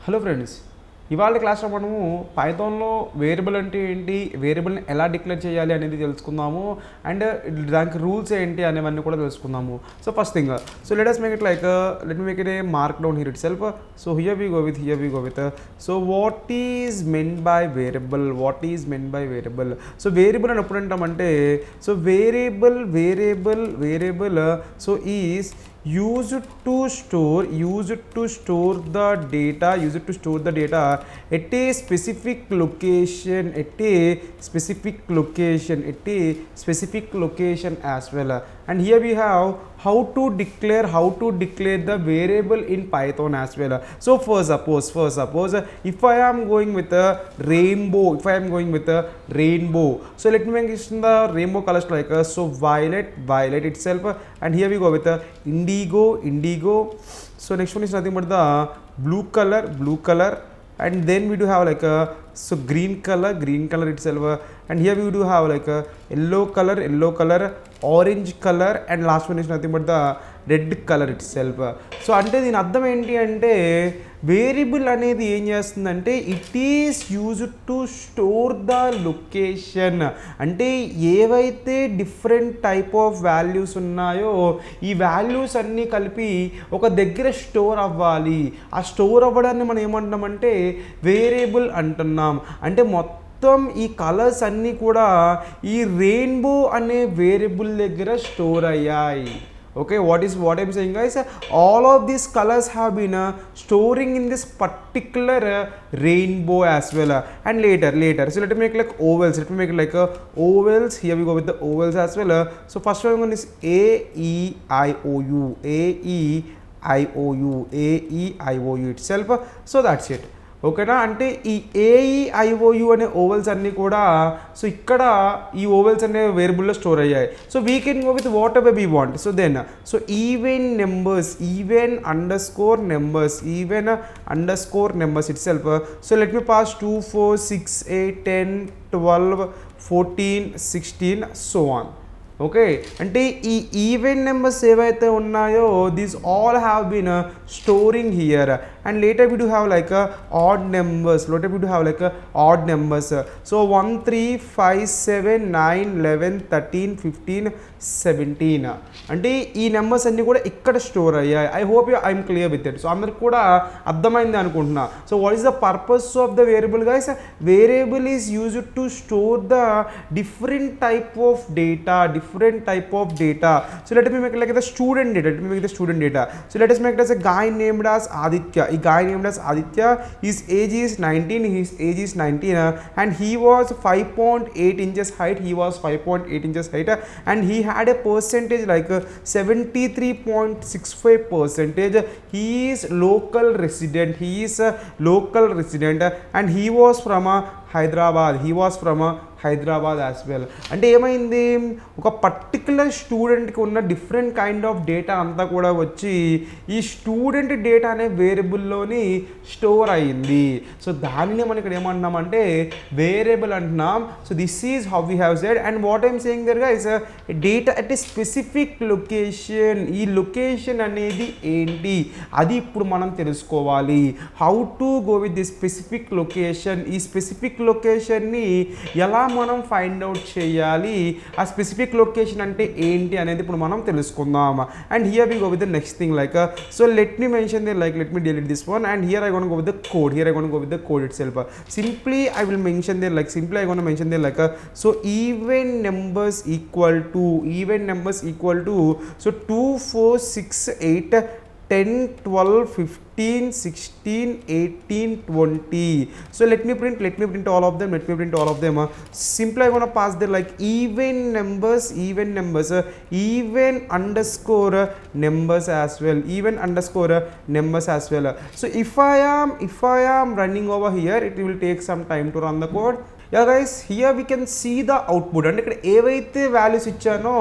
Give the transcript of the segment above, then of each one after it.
Hello friends, ఇవాళ క్లాస్లో మనము పైథాన్లో వేరియబుల్ అంటే ఏంటి, వేరియబుల్ని ఎలా డిక్లేర్ చేయాలి అనేది తెలుసుకుందాము. అండ్ దానికి రూల్స్ ఏంటి అనేవన్నీ కూడా తెలుసుకుందాము. So first thing, so let us make it like let me make it a mark down here itself. So here we go with so what is meant by variable, so variable అని ఎప్పుడు అంటామంటే, so variable so is used to store the data at a specific location as well. And here we have how to declare the variable in Python as well. So first suppose if I am going with a rainbow, so let me make the rainbow colors like so violet itself, and here we go with the indigo. So next one is nothing but the blue color, and then we do have like a so green color itself, and here we do have like a yellow color, orange color, and last one is nothing but the red colour it self. So అంటే దీని అర్థం ఏంటి అంటే, variable అనేది ఏం చేస్తుందంటే it is used to store the location. అంటే ఏవైతే డిఫరెంట్ టైప్ ఆఫ్ వాల్యూస్ ఉన్నాయో ఈ వాల్యూస్ అన్నీ కలిపి ఒక దగ్గర స్టోర్ అవ్వాలి. ఆ స్టోర్ అవ్వడాన్ని మనం ఏమంటున్నామంటే వేరియబుల్ అంటున్నాం. అంటే మొత్తం ఈ కలర్స్ అన్నీ కూడా ఈ రెయిన్బో అనే వేరియబుల్ దగ్గర స్టోర్ అయ్యాయి. Okay, what I'm saying guys, all of these colors have been storing in this particular rainbow as well. And later so let me make like ovals, ovals. Here we go with the ovals as well. So first one is A E I O U itself. So that's it. ఓకేనా. అంటే ఈ AEIOU అనే vowels అన్నీ కూడా so ఇక్కడ ఈ vowels అనే వేరియబుల్లో స్టోర్ అయ్యాయి. So we can go with whatever we want. So then so even underscore numbers itself. So let me pass 2 4 6 8 10 12 14 16 so on. Okay, అంటే ఈ ఈవెన్ నెంబర్స్ ఏవైతే ఉన్నాయో these all have been storing here. And later we do have like odd numbers. So 1 3 5 7 9 11 13 15 17 అంటే ఈ numbers అన్నీ కూడా ఇక్కడ store అయ్యాయి. I hope I'm clear with it. So అందరికి కూడా అర్థమైంది అనుకుంటున్నా. So what is the purpose of the variable guys? Variable is used to store the different type of data. So let me make like the student data. So let us make it as a guy named as Aditya. His age is 19, and he was 5.8 inches height. And he had a percentage like 73.65%. He is local resident, and he was from Hyderabad as well. అంటే ఏమైంది, ఒక particular స్టూడెంట్కి ఉన్న different kind of data అంతా కూడా వచ్చి ఈ student data అనే వేరియబుల్లోని స్టోర్ అయ్యింది. సో దానినే మనం ఇక్కడ ఏమంటున్నామంటే వేరియబుల్ అంటున్నాం. So this is how we have said. And what I'm saying there guys, data at a specific location. ఈ లొకేషన్ అనేది ఏంటి అది ఇప్పుడు మనం తెలుసుకోవాలి. How to go with the specific location. ఈ స్పెసిఫిక్ లొకేషన్ని ఎలా మనం ఫైండ్ అవుట్ చేయాలి, ఆ స్పెసిఫిక్ లొకేషన్ అంటే ఏంటి అనేది ఇప్పుడు మనం తెలుసుకుందాం. And here we go with the next thing like so let me mention they like let me delete this one, and here I going to go with the code itself. Simply I will mention there like so even numbers equal to so 2 4 6 8 10 12 15 16 18 20. So let me print all of them. Simply I'm going to pass there like even underscore numbers as well. So if I am running over here, it will take some time to run the code. Yeah guys, here we can see the output. And ఇక్కడ ఏవైతే values ఇచ్చానో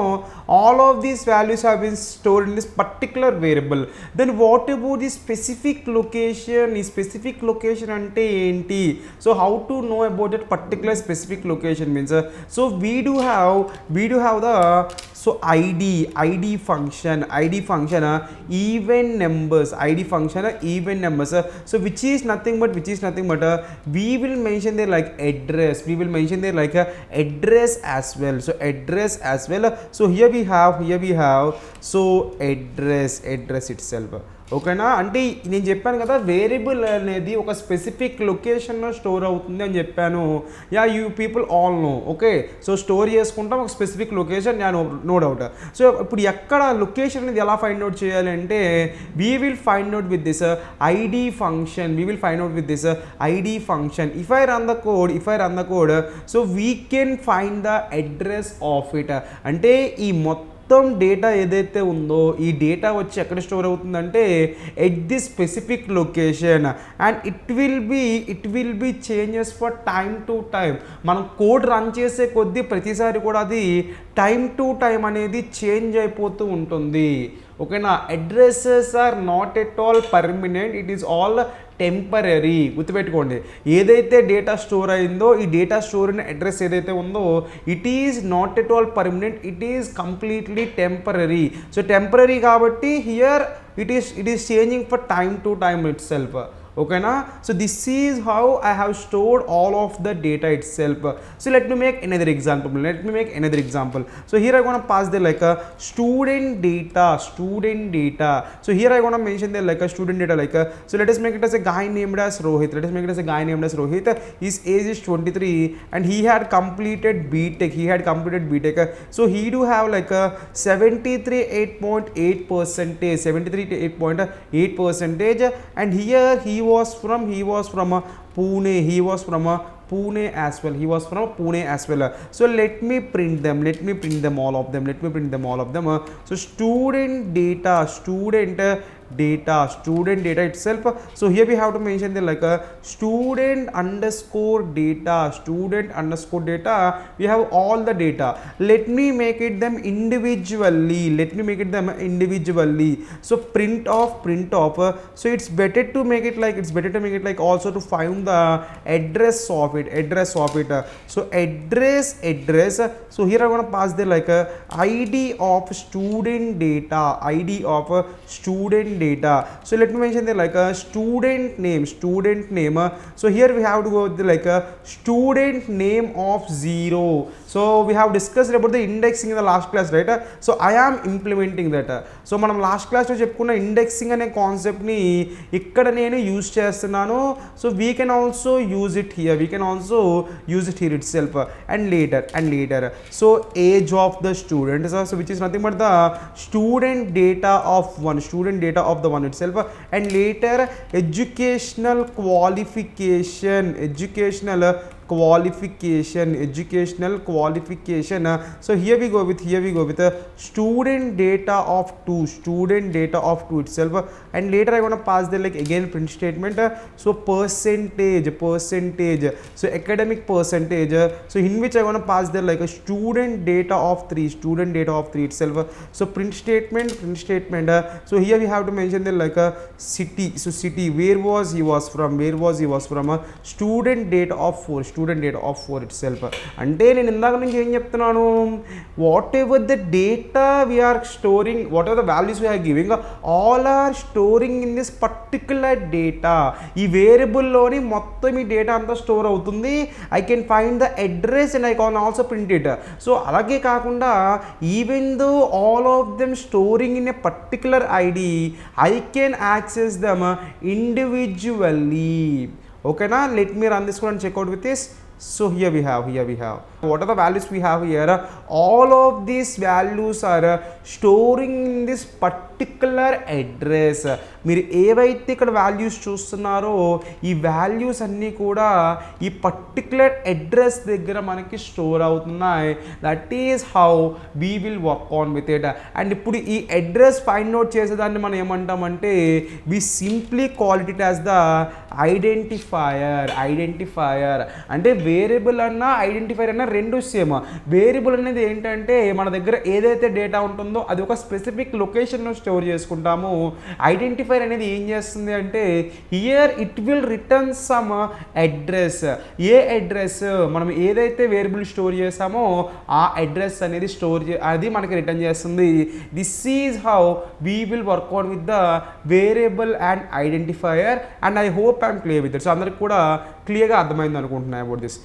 all of these values have been stored in this particular variable. Then what about the specific specific location అంటే ఏంటి? So how to know about that particular specific location means so we do have the so id function even numbers so which is nothing but we will mention there like address address as well so here we have so address itself ఓకేనా. అంటే నేను చెప్పాను కదా variable అనేది ఒక specific లొకేషన్లో store అవుతుంది అని చెప్పాను. You people all know. Okay, so store చేసుకుంటాం ఒక specific location, no doubt. So ఇప్పుడు ఎక్కడ లొకేషన్ అనేది ఎలా ఫైండ్ అవుట్ చేయాలి అంటే we will find out with this ID function. If I run the code so we can find the address of it. అంటే ఈ మొత్తం డేటా ఏదైతే ఉందో ఈ డేటా వచ్చి ఎక్కడ స్టోర్ అవుతుందంటే at the specific location and it will be changes for time to time. మనం కోడ్ రన్ చేసే కొద్దీ ప్రతిసారి కూడా అది టైమ్ టు టైమ్ అనేది చేంజ్ అయిపోతూ ఉంటుంది. ఓకేనా. Addresses are not at all permanent, it is all temporary. గుర్తుపెట్టుకోండి, ఏదైతే డేటా స్టోర్ అయిందో ఈ డేటా స్టోర్ అయిన అడ్రస్ ఏదైతే ఉందో it is not at all permanent, it is completely temporary. So temporary కాబట్టి here it is changing for time to time itself. ఓకేనా. So this is how I have stored all of the data itself. So let me make another example. So here I gonna pass there like a student data. So here I gonna mention there like a student data like a, so let us make it as a guy named as Rohit. His age is 23 and he had completed BTech. So he do have like a 73.8% and here he was from Pune. Pune as well. So let me print them all of them. So student data itself. So here we have to mention the like a student underscore data. We have all the data. Let me make it them individually. So print off. So it's better to make it like also to find the address of it. So address. So here I'm gonna pass the like a id of student data. So let me mention the like a student name. So here we have to go with the like a student name of 0. So we have discussed about the indexing in the last class, right? So I am implementing that. So మనం last క్లాస్లో చెప్పుకున్న indexing అనే కాన్సెప్ట్ని ఇక్కడ నేను use చేస్తున్నాను. So we can also use it here it self and later. So age of the student, so which is nothing but the student data of one it self and later educational qualification. So here we go with student data of 2 itself and later I want to pass the like again print statement. So percentage, so academic percentage, so in which I want to pass the like a student data of 3 itself. So print statement. So here we have to mention the like a city. So city, where was he from? Student data of 4 itself. అంటే నేను ఇందాక నుంచి ఏం చెప్తున్నాను, whatever the data we're storing, whatever the values we're giving, all are storing in this particular data. ఈ వేరియబుల్లోని మొత్తం ఈ డేటా అంతా స్టోర్ అవుతుంది. I can find the address and I can also print it. So అలాగే కాకుండా even though all of them storing in a particular ID, I can access them individually. ఓకేనా. Let me run this one and check out with this. So here we have what are the values we have here. All of these values are storing in this particular address. మీరు ఏవైతే ఇక్కడ values చూస్తున్నారో ఈ values అన్నీ కూడా ఈ particular address దగ్గర మనకి స్టోర్ అవుతున్నాయి. That is how we will work on with it. And ఇప్పుడు ఈ అడ్రస్ ఫైండ్ అవుట్ చేసేదాన్ని మనం ఏమంటామంటే we simply call it as the identifier. అంటే వేరియబుల్ అన్నా ఐడెంటిఫైయర్ అన్నా రెండు సేమ్. వేరియబుల్ అనేది ఏంటంటే మన దగ్గర ఏదైతే డేటా ఉంటుందో అది ఒక స్పెసిఫిక్ లొకేషన్లో స్టోర్ చేసుకుంటాము. ఐడెంటిఫైర్ అనేది ఏం చేస్తుంది అంటే here it will return some address. A address మనం ఏదైతే వేరియబుల్ స్టోర్ చేసామో ఆ అడ్రస్ అనేది అది మనకి రిటర్న్ చేస్తుంది. This is how we will work out with the variable and identifier. And I hope I'm clear with it. So అందరికి కూడా క్లియర్గా అర్థమైంది అనుకుంటున్నాను అబౌట్ దిస్.